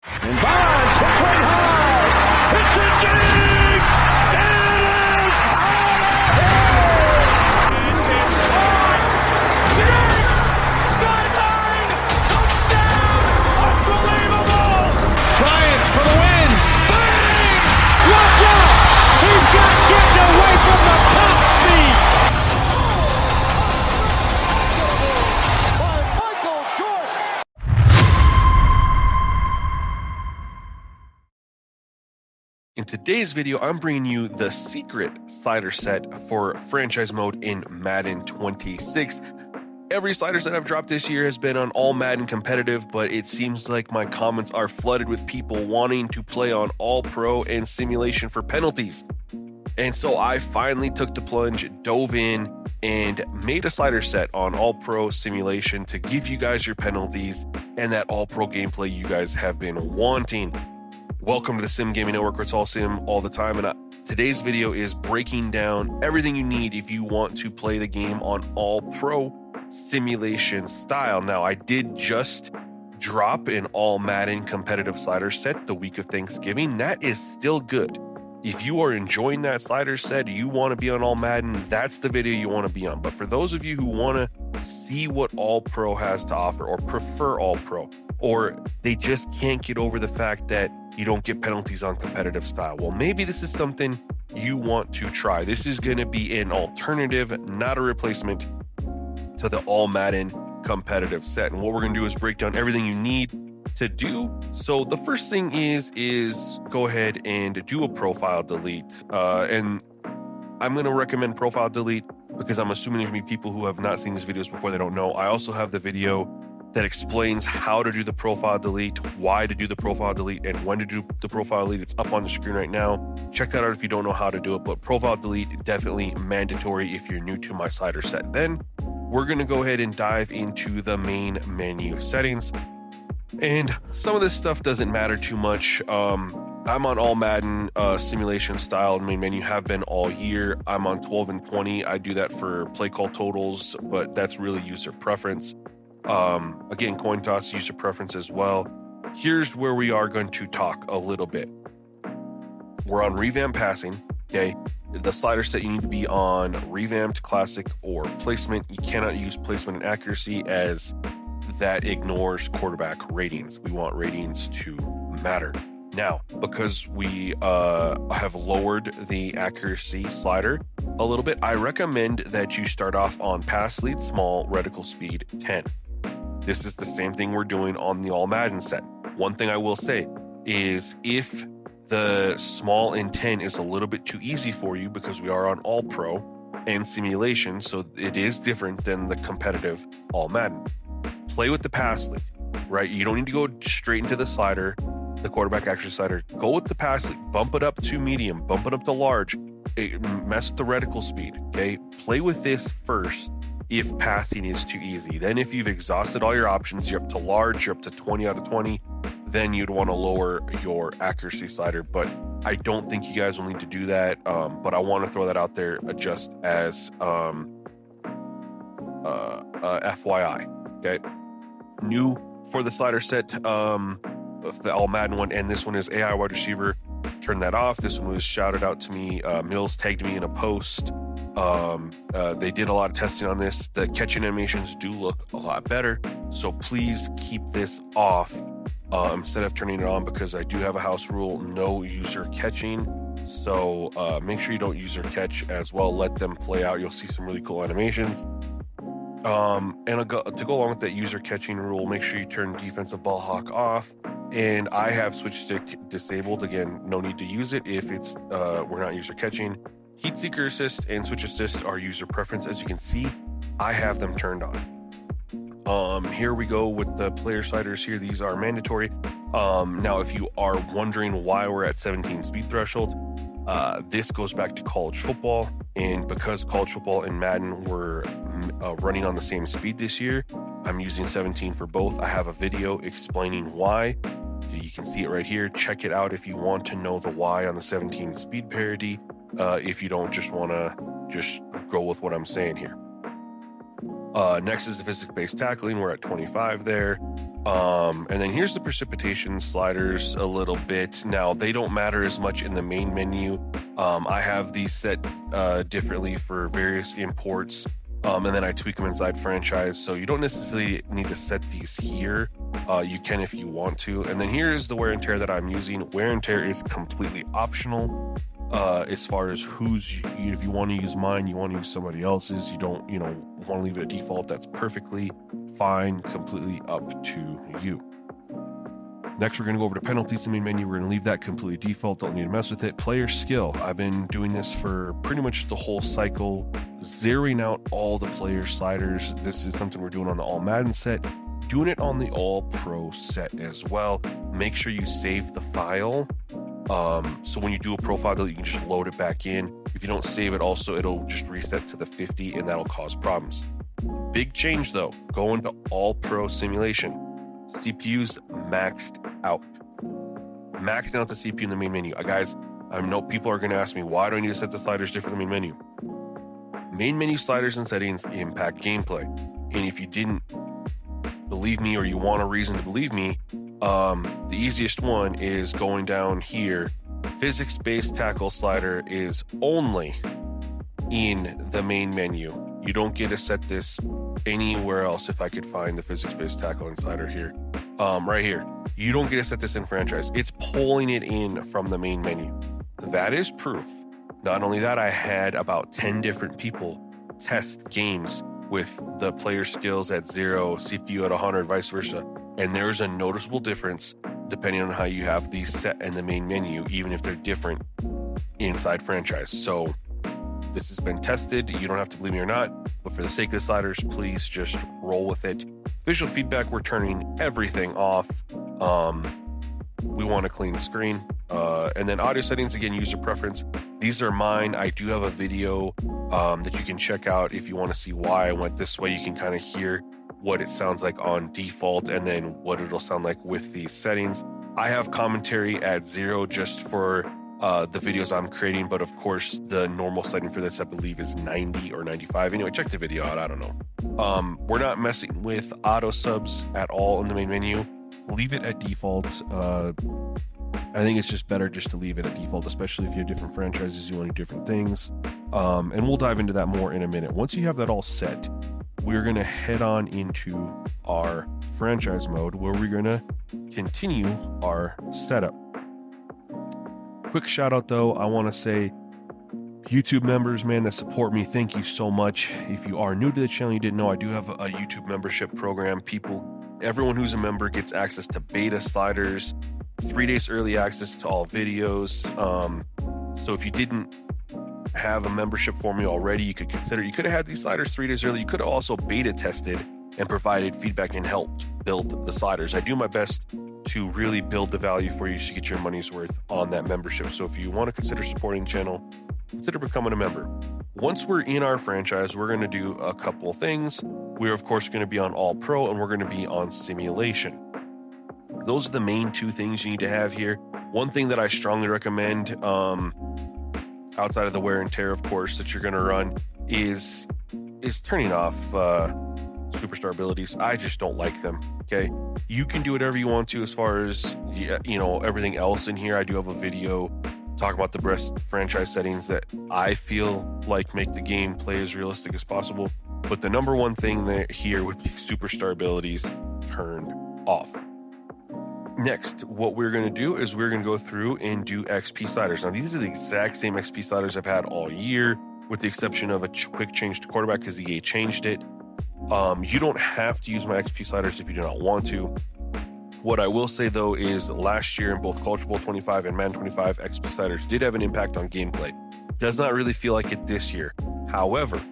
And Bonds hits one high. It's a dig. It is out of here. This is caught. Diggs. Sideline. Touchdown. Unbelievable. Bryant for the win. Bang. Watch out. He's got getting away from the top speed. By Michael Short. In today's video, I'm bringing you the secret slider set for franchise mode in Madden 26. Every slider set I've dropped this year has been on all Madden competitive, but it seems like my comments are flooded with people wanting to play on all pro and simulation for penalties. And so I finally took the plunge, dove in, and made a slider set on all pro simulation to give you guys your penalties and that all pro gameplay you guys have been wanting. Welcome to the Sim Gaming Network, where it's all sim all the time, and today's video is breaking down everything you need if you want to play the game on all pro simulation style. Now, I did just drop an all Madden competitive slider set the week of Thanksgiving. That is still good. If you are enjoying that slider set, you want to be on all Madden, that's the video you want to be on. But for those of you who want to see what all pro has to offer, or prefer all pro, or they just can't get over the fact that you don't get penalties on competitive style, well, maybe this is something you want to try. This is going to be an alternative, not a replacement to the all Madden competitive set. And what we're going to do is break down everything you need to do. So the first thing is go ahead and do a profile delete. And I'm going to recommend profile delete because I'm assuming there's going to be people who have not seen these videos before, they don't know. I also have the video that explains how to do the profile delete, why to do the profile delete, and when to do the profile delete. It's up on the screen right now. Check that out if you don't know how to do it, but profile delete, definitely mandatory if you're new to my slider set. Then we're going to go ahead and dive into the main menu settings. And some of this stuff doesn't matter too much. I'm on all Madden simulation style main menu, have been all year. I'm on 12 and 20. I do that for play call totals, but that's really user preference. Again, coin toss, user preference as well. Here's where we are going to talk a little bit. We're on revamped passing. Okay. The slider set, you need to be on revamped, classic, or placement. You cannot use placement and accuracy, as that ignores quarterback ratings. We want ratings to matter. Now, because we have lowered the accuracy slider a little bit, I recommend that you start off on pass lead small, reticle speed 10. This is the same thing we're doing on the all Madden set. One thing I will say is if the small and 10 is a little bit too easy for you, because we are on all pro and simulation, so it is different than the competitive all Madden. Play with the pass lead, right? You don't need to go straight into the slider, the quarterback accuracy slider. Go with the pass lead, bump it up to medium, bump it up to large, mess with the reticle speed, okay? Play with this first if passing is too easy. Then if you've exhausted all your options, you're up to large, you're up to 20 out of 20, then you'd want to lower your accuracy slider. But I don't think you guys will need to do that. But I want to throw that out there just as FYI, okay? New for the slider set, the all Madden one, and this one is AI wide receiver. Turn that off. This one was shouted out to me. Mills tagged me in a post. They did a lot of testing on this. The catching animations do look a lot better, so please keep this off instead of turning it on, because I do have a house rule, no user catching. So make sure you don't user catch as well. Let them play out. You'll see some really cool animations. And to go along with that user catching rule, make sure you turn defensive ball hawk off. And I have switch stick disabled. Again, no need to use it if it's we're not user catching. Heat seeker assist and switch assist are user preference. As you can see, I have them turned on. Here we go with the player sliders here. These are mandatory. Now, if you are wondering why we're at 17 speed threshold, this goes back to college football. And because college football and Madden were running on the same speed this year, I'm using 17 for both. I have a video explaining why. You can see it right here. Check it out if you want to know the why on the 17 speed parity. If you don't just want to just go with what I'm saying here. Next is the physics-based tackling. We're at 25 there. And then here's the precipitation sliders a little bit. Now, they don't matter as much in the main menu. I have these set differently for various imports, and then I tweak them inside franchise. So you don't necessarily need to set these here. You can if you want to. And then here's the wear and tear that I'm using. Wear and tear is completely optional. As far as if you want to use mine, you want to use somebody else's, you don't, want to leave it at default, that's perfectly fine, completely up to you. Next, we're going to go over to penalties in the main menu. We're going to leave that completely default, don't need to mess with it. Player skill, I've been doing this for pretty much the whole cycle, zeroing out all the player sliders. This is something we're doing on the All Madden set, doing it on the All Pro set as well. Make sure you save the file. So when you do a profile delete, you can just load it back in. If you don't save it, also it'll just reset to the 50 and that'll cause problems. Big change though, going to All Pro simulation. CPU's maxed out. Maxed out the CPU in the main menu. Guys, I know people are going to ask me, why do I need to set the sliders different in the main menu? Main menu sliders and settings impact gameplay. And if you didn't believe me, or you want a reason to believe me, the easiest one is going down here. Physics-based tackle slider is only in the main menu. You don't get to set this anywhere else. If I could find the physics-based tackle and slider here, right here, you don't get to set this in franchise. It's pulling it in from the main menu. That is proof. Not only that, I had about 10 different people test games with the player skills at 0, CPU at 100, vice versa. And there's a noticeable difference depending on how you have these set in the main menu, even if they're different inside franchise. So this has been tested. You don't have to believe me or not, but for the sake of the sliders, please just roll with it. Visual feedback, we're turning everything off. We want to clean the screen. And then audio settings, again, user preference. These are mine. I do have a video that you can check out if you want to see why I went this way. You can kind of hear what it sounds like on default and then what it'll sound like with these settings. I have commentary at 0 just for the videos I'm creating, but of course the normal setting for this I believe is 90 or 95. Anyway, check the video out. I don't know. We're not messing with Autosubs at all in the main menu. Leave it at default. I think it's just better just to leave it at default, especially if you have different franchises, you want to do different things. And we'll dive into that more in a minute. Once you have that all set, we're going to head on into our franchise mode where we're going to continue our setup. Quick shout out though, I want to say YouTube members, man, that support me, thank you so much. If you are new to the channel, you didn't know, I do have a YouTube membership program. Everyone who's a member gets access to beta sliders, 3 days early access to all videos. So if you didn't have a membership for me already, you could have had these sliders 3 days early. You could have also beta tested and provided feedback and helped build the sliders. I do my best to really build the value for you so you get your money's worth on that membership. So if you want to consider supporting the channel, consider becoming a member. Once we're in our franchise, we're going to do a couple things. We're of course going to be on All Pro and we're going to be on Simulation. Those are the main two things you need to have here. One thing that I strongly recommend, outside of the wear and tear, of course, that you're going to run is turning off superstar abilities. I just don't like them. Okay, you can do whatever you want to as far as everything else in here. I do have a video talking about the best franchise settings that I feel like make the game play as realistic as possible. But the number one thing here would be superstar abilities turned off. Next, what we're going to do is we're going to go through and do XP sliders. Now, these are the exact same XP sliders I've had all year, with the exception of a quick change to quarterback because EA changed it. You don't have to use my XP sliders if you do not want to. What I will say, though, is last year in both Culture Bowl 25 and Madden 25, XP sliders did have an impact on gameplay. Does not really feel like it this year. However,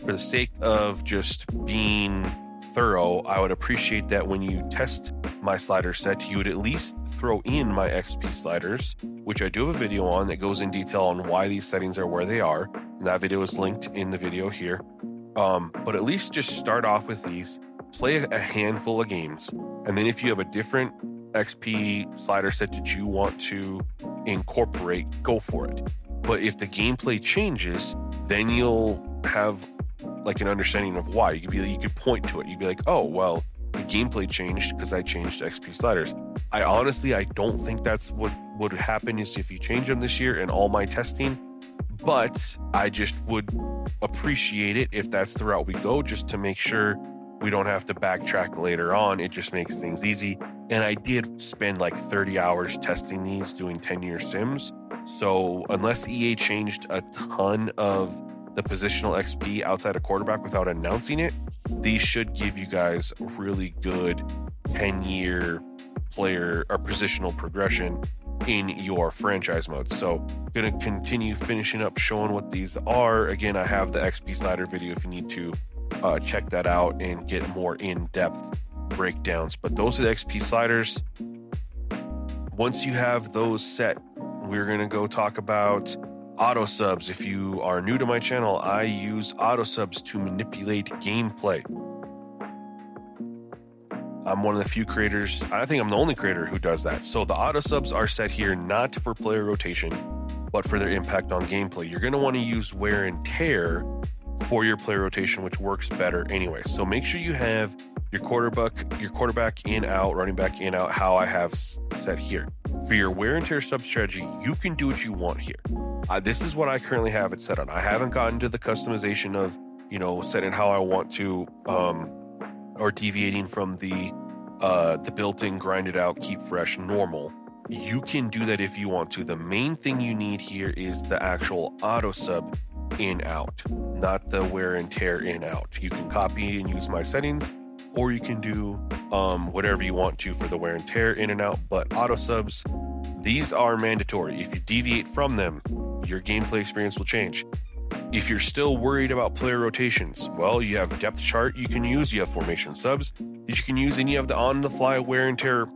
for the sake of just being thorough, I would appreciate that when you test my slider set, you would at least throw in my XP sliders, which I do have a video on that goes in detail on why these settings are where they are. And that video is linked in the video here. But at least just start off with these, play a handful of games, and then if you have a different XP slider set that you want to incorporate, go for it. But if the gameplay changes, then you'll have like an understanding of why. You could point to it. You'd be like, oh, well, the gameplay changed because I changed XP sliders. I don't think that's what would happen is if you change them this year in all my testing, but I just would appreciate it if that's the route we go, just to make sure we don't have to backtrack later on. It just makes things easy. And I did spend like 30 hours testing these, doing 10-year sims. So unless EA changed a ton of the positional XP outside of quarterback without announcing it, these should give you guys really good 10-year player or positional progression in your franchise mode. So gonna continue finishing up showing what these are. Again, I have the XP slider video if you need to check that out and get more in-depth breakdowns. But those are the XP sliders. Once you have those set, we're gonna go talk about Autosubs. If you are new to my channel, I use Autosubs to manipulate gameplay. I'm one of the few creators, I think I'm the only creator who does that. So the Autosubs are set here not for player rotation, but for their impact on gameplay. You're going to want to use wear and tear for your player rotation, which works better anyway. So make sure you have your quarterback in, out, running back in, out, how I have set here. For your wear and tear sub strategy, you can do what you want here. This is what I currently have it set on. I haven't gotten to the customization of, setting how I want to, or deviating from the built-in grinded out, keep fresh, normal. You can do that if you want to. The main thing you need here is the actual auto sub in out, not the wear and tear in out. You can copy and use my settings, or you can do whatever you want to for the wear and tear in and out. But auto subs, these are mandatory. If you deviate from them, your gameplay experience will change. If you're still worried about player rotations, well, you have depth chart you can use, you have formation subs that you can use, and you have the on-the-fly wear and tear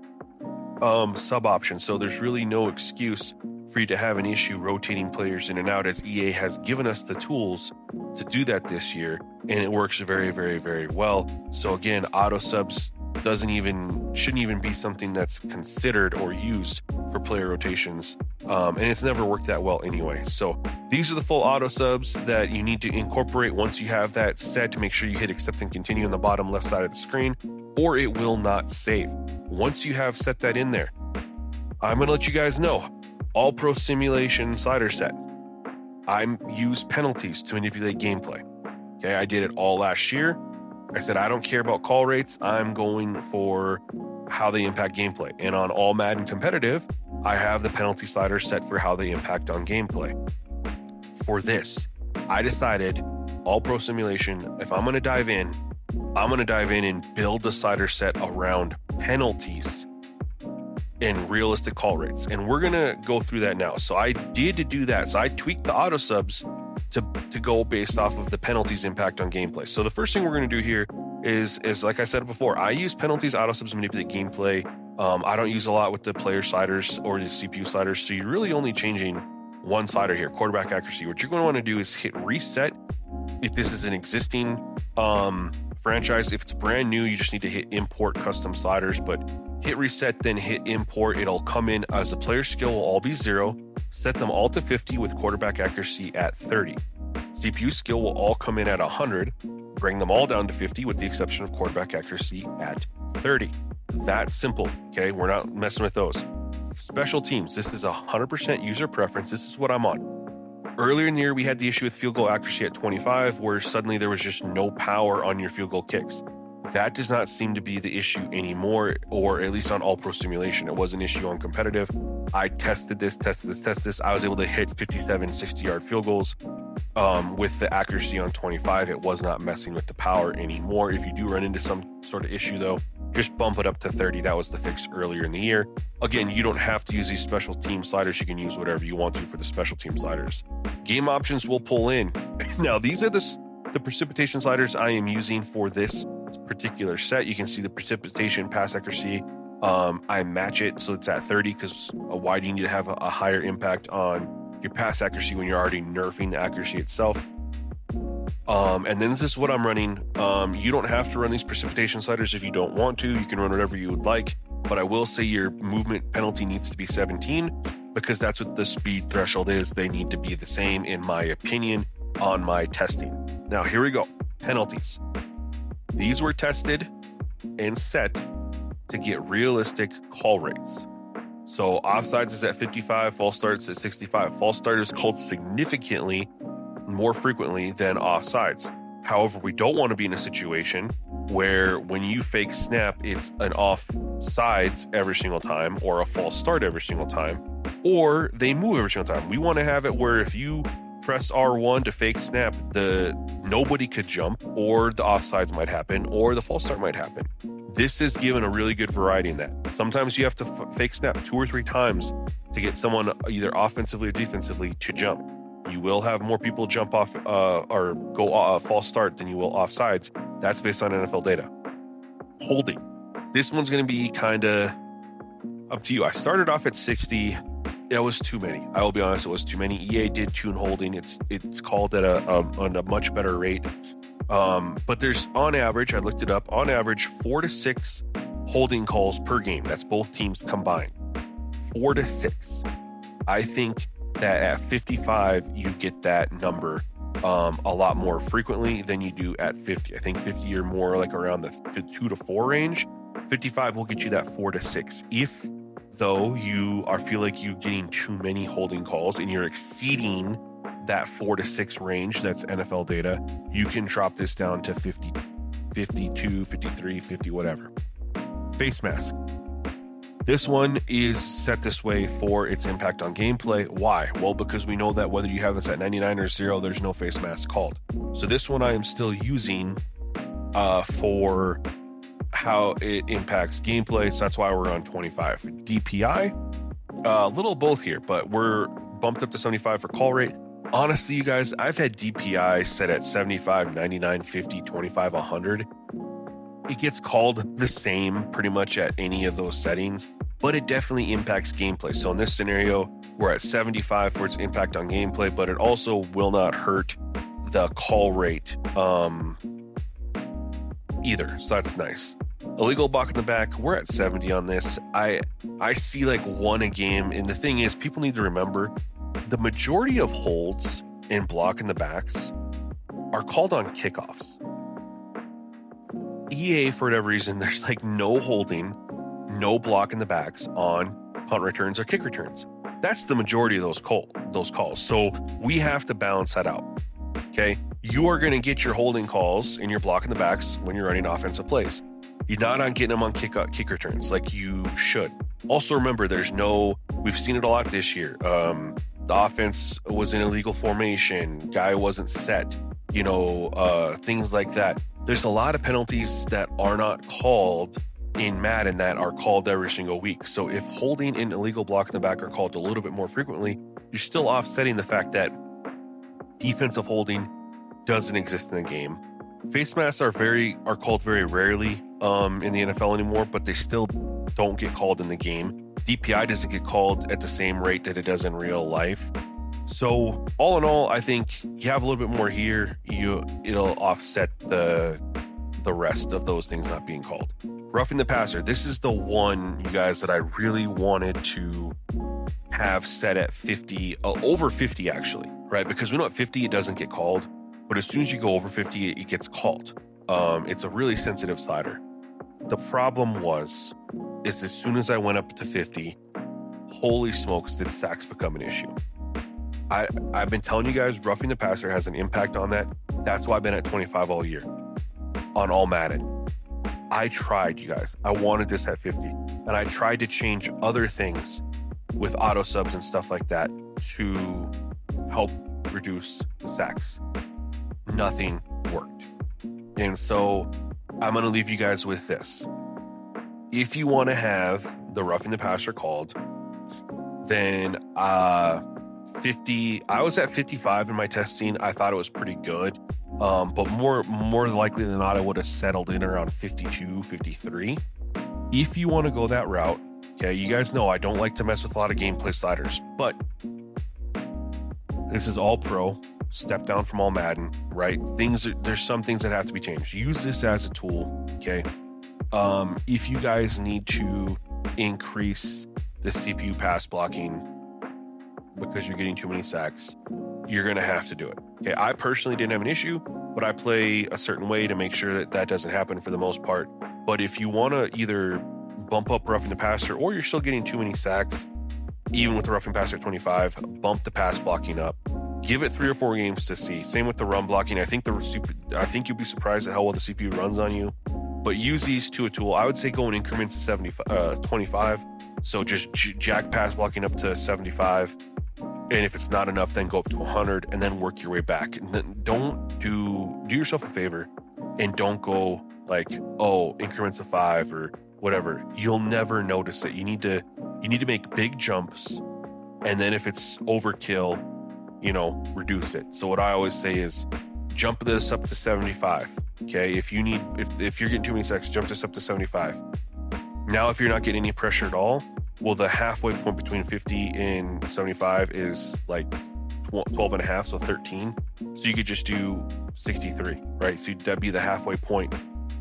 sub option. So there's really no excuse for you to have an issue rotating players in and out, as EA has given us the tools to do that this year, and it works very, very, very well. So again, auto subs shouldn't even be something that's considered or used for player rotations, and it's never worked that well anyway. So these are the full auto subs that you need to incorporate once you have that set. To make sure you hit accept and continue on the bottom left side of the screen, or it will not save. Once you have set that in there, I'm going to let you guys know, all pro simulation slider set, I use penalties to manipulate gameplay. Okay, I did it all last year. I said I don't care about call rates, I'm going for how they impact gameplay. And on all Madden competitive, I have the penalty slider set for how they impact on gameplay. For this, I decided all pro simulation, if I'm going to dive in, I'm going to dive in and build the slider set around penalties and realistic call rates. And we're going to go through that now. So I did do that. So I tweaked the auto subs to go based off of the penalties impact on gameplay. So the first thing we're going to do here is like I said before, I use penalties, auto subs to manipulate gameplay. I don't use a lot with the player sliders or the CPU sliders. So you're really only changing one slider here, quarterback accuracy. What you're going to want to do is hit reset. If this is an existing franchise, if it's brand new, you just need to hit import custom sliders, but hit reset, then hit import. It'll come in as the player skill will all be 0. Set them all to 50 with quarterback accuracy at 30. CPU skill will all come in at 100. Bring them all down to 50 with the exception of quarterback accuracy at 30. That's simple, okay? We're not messing with those. Special teams, this is 100% user preference. This is what I'm on. Earlier in the year, we had the issue with field goal accuracy at 25, where suddenly there was just no power on your field goal kicks. That does not seem to be the issue anymore, or at least on all pro simulation. It was an issue on competitive. I tested this. I was able to hit 57, 60-yard field goals with the accuracy on 25. It was not messing with the power anymore. If you do run into some sort of issue, though, just bump it up to 30. That was the fix earlier in the year. Again, you don't have to use these special team sliders. You can use whatever you want to for the special team sliders. Game options will pull in. Now, these are the precipitation sliders I am using for this particular set. You can see the precipitation pass accuracy. I match it so it's at 30, because why do you need to have a higher impact on your pass accuracy when you're already nerfing the accuracy itself? And then this is what I'm running. You don't have to run these precipitation sliders if you don't want to. You can run whatever you would like, but I will say your movement penalty needs to be 17, because that's what the speed threshold is. They need to be the same, in my opinion, on my testing. Now, here we go. Penalties. These were tested, and set to get realistic call rates. So offsides is at 55, false starts at 65. False start is called significantly more frequently than offsides. However, we don't want to be in a situation where when you fake snap, it's an offsides every single time or a false start every single time, or they move every single time. We want to have it where if you press R1 to fake snap, nobody could jump, or the offsides might happen, or the false start might happen. This is given a really good variety in that. Sometimes you have to fake snap 2 or 3 times to get someone either offensively or defensively to jump. You will have more people jump off or go false start than you will offsides. That's based on NFL data. Holding. This one's going to be kind of up to you. I started off at 60. It was too many. I will be honest, it was too many. EA did tune holding. It's called at a much better rate. But there's, on average, I looked it up, on average 4 to 6 holding calls per game. That's both teams combined. 4 to 6. I think that at 55 you get that number a lot more frequently than you do at 50. I think 50 you're more like around the 2 to 4 range. 55 will get you that 4 to 6. If though you feel like you're getting too many holding calls and you're exceeding that 4 to 6 range, that's NFL data, you can drop this down to 50, 52, 53, 50, whatever. Face mask. This one is set this way for its impact on gameplay. Why? Well, because we know that whether you have this at 99 or 0, there's no face mask called. So this one I am still using for how it impacts gameplay. So that's why we're on 25. DPI, a little both here, but we're bumped up to 75 for call rate. Honestly, you guys, I've had DPI set at 75, 99, 50, 25, 100. It gets called the same pretty much at any of those settings, but it definitely impacts gameplay. So in this scenario, we're at 75 for its impact on gameplay, but it also will not hurt the call rate either. So that's nice. Illegal block in the back, we're at 70 on this. I see like 1 a game, and the thing is, people need to remember the majority of holds and block in the backs are called on kickoffs. EA, for whatever reason, there's like no holding, no block in the backs on punt returns or kick returns. That's the majority of those calls. So we have to balance that out. Okay, you are going to get your holding calls and your block in the backs when you're running offensive plays. You're not on getting them on kick returns like you should. Also remember, we've seen it a lot this year. The offense was in illegal formation, guy wasn't set, things like that. There's a lot of penalties that are not called in Madden that are called every single week. So if holding and illegal block in the back are called a little bit more frequently, you're still offsetting the fact that defensive holding doesn't exist in the game. Face masks are called very rarely in the NFL anymore, but they still don't get called in the game. DPI doesn't get called at the same rate that it does in real life. So all in all, I think you have a little bit more here. It'll offset the rest of those things not being called. Roughing the passer. This is the one, you guys, that I really wanted to have set at 50, over 50 actually, right? Because we know at 50 it doesn't get called, but as soon as you go over 50, it gets called. It's a really sensitive slider. The problem is as soon as I went up to 50, holy smokes, did sacks become an issue. I've been telling you guys, roughing the passer has an impact on that. That's why I've been at 25 all year on all Madden. I tried, you guys. I wanted this at 50, and I tried to change other things with Autosubs and stuff like that to help reduce the sacks. Nothing worked. And so I'm going to leave you guys with this. If you want to have the roughing the passer called, then 50, I was at 55 in my testing. I thought it was pretty good. But more likely than not, I would have settled in around 52, 53. If you want to go that route, okay, you guys know I don't like to mess with a lot of gameplay sliders, but this is all pro, step down from all Madden, right? There's some things that have to be changed. Use this as a tool, okay? If you guys need to increase the CPU pass blocking because you're getting too many sacks, you're going to have to do it. Okay, I personally didn't have an issue, but I play a certain way to make sure that doesn't happen for the most part. But if you want to either bump up roughing the passer, or you're still getting too many sacks, even with the roughing passer at 25, bump the pass blocking up. Give it 3 or 4 games to see. Same with the run blocking. I think you'll be surprised at how well the CPU runs on you. But use these to a tool. I would say go in increments of 25. So just jack pass blocking up to 75. And if it's not enough, then go up to 100 and then work your way back. And then do yourself a favor and don't go like, oh, increments of 5 or whatever. You'll never notice it. You need to make big jumps, and then if it's overkill, reduce it. So what I always say is jump this up to 75. Okay, if you're getting too many sacks, jump this up to 75. Now, if you're not getting any pressure at all, well, the halfway point between 50 and 75 is like 12 and a half, so 13. So you could just do 63, right? So that'd be the halfway point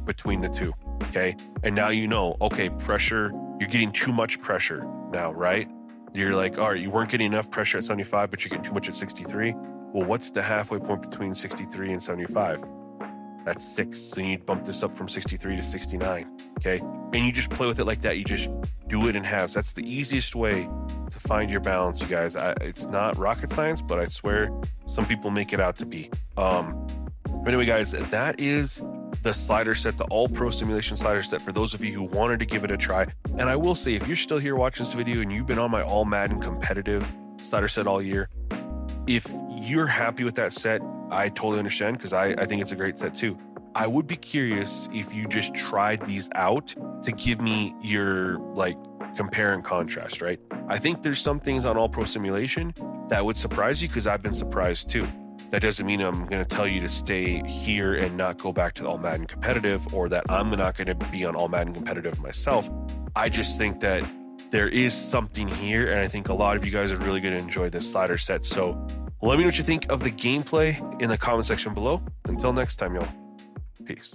between the two. Okay, and now okay, pressure, you're getting too much pressure now, right? You're like, all right, you weren't getting enough pressure at 75, but you're getting too much at 63. Well, what's the halfway point between 63 and 75? That's 6. So you need to bump this up from 63 to 69. Okay, and you just play with it like that. You just do it in halves. That's the easiest way to find your balance, you guys. It's not rocket science, but I swear some people make it out to be. But anyway, guys, that is the slider set, the all-pro simulation slider set for those of you who wanted to give it a try. And I will say, if you're still here watching this video and you've been on my all Madden competitive slider set all year, if you're happy with that set, I totally understand, because I think it's a great set too. I would be curious if you just tried these out to give me your compare and contrast, right? I think there's some things on all pro simulation that would surprise you, because I've been surprised too. That doesn't mean I'm going to tell you to stay here and not go back to All Madden Competitive, or that I'm not going to be on All Madden Competitive myself. I just think that there is something here, and I think a lot of you guys are really going to enjoy this slider set. So let me know what you think of the gameplay in the comment section below. Until next time, y'all. Peace.